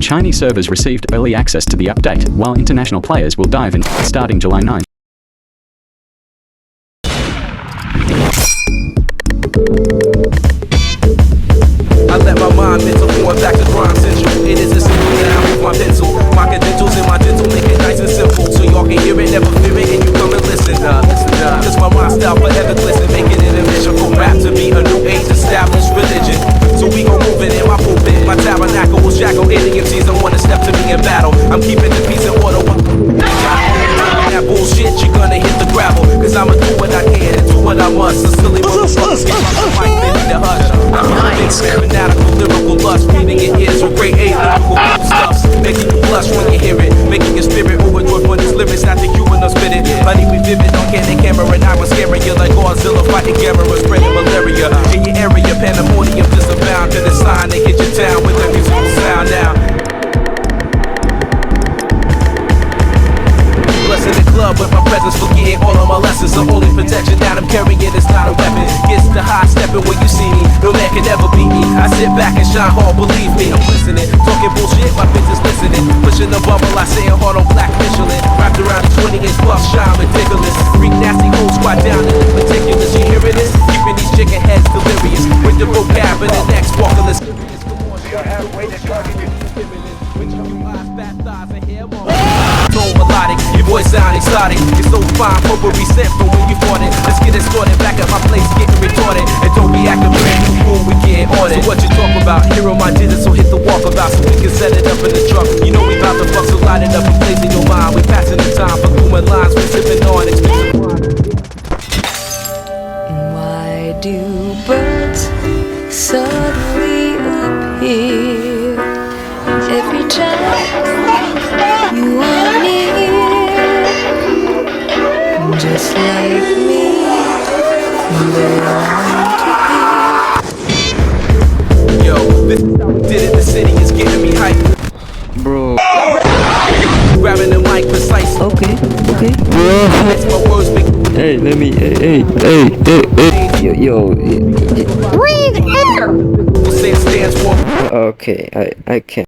Chinese servers received early access to the update, while international players will dive in starting July 9. I let my mind mental going back to Grind Central. It is a simple now with my pencil. My credentials and my dental make it nice and simple. So y'all can hear it, never fear it, and you come and listen. Cause my mind style forever glisten, making it a mission for rap to be a new age established religion. So we gon' move it in my pulpit. My tabernacle will shackle any MCs that wanna step to me in battle. I'm keeping the peace and order. That bullshit, you're gonna hit the gravel. Cause I'ma do what I can and do what I must. So silly motherfuckers get my mic, they need to hush. I'm nice. Fanatical, lyrical lust, feeding your ears with grade A lyrical stuffs, making you blush when you hear it, making your spirit overjoyed for these lyrics. Not the human or spit it. Honey, we vivid, don't get the camera, and I was scaring you like Godzilla fighting Gamma, spreading malaria in your area. Pandemonium disabound, and the sign they hit your town with a musical sound now. Blessing the club with my presence, forgetting all of my lessons. The only protection that I'm carrying is not a weapon. Gets the high stepping when you see me. No man can ever beat me. I sit back and shine hard, believe me. I'm listening, talking bullshit, my bitch is listening. Pushing the bubble, I say it hard on black Michelin. Wrapped around the 20-inch plus, shine ridiculous. Freak nasty, whole squad down in the meticulous. You hearing this? Keeping these chicken heads delirious. With the vocab and the next walkerless. Melodic, your voice sound exotic. You're so fine, potpourri sent from when you bought it. Let's get it started, back at my place, getting retarded. And don't be acting brand new, cool, we getting on it. So what you talk about? Hero my digits, so hit the walkabout so we can set it up in the truck. You know we bout to fuck, so light it up and blaze in your mind. We passing the time for booming lines, we sipping on exclusive wine. Why do birds suddenly appear every time you are near? Just like me, they want to be. Yo, this did it, the city is getting me hyped. Bro. Grabbing the mic precise. Okay. It's my words big. Hey, let me. Hey. Yo. We'll say it stands for. Okay, I can't.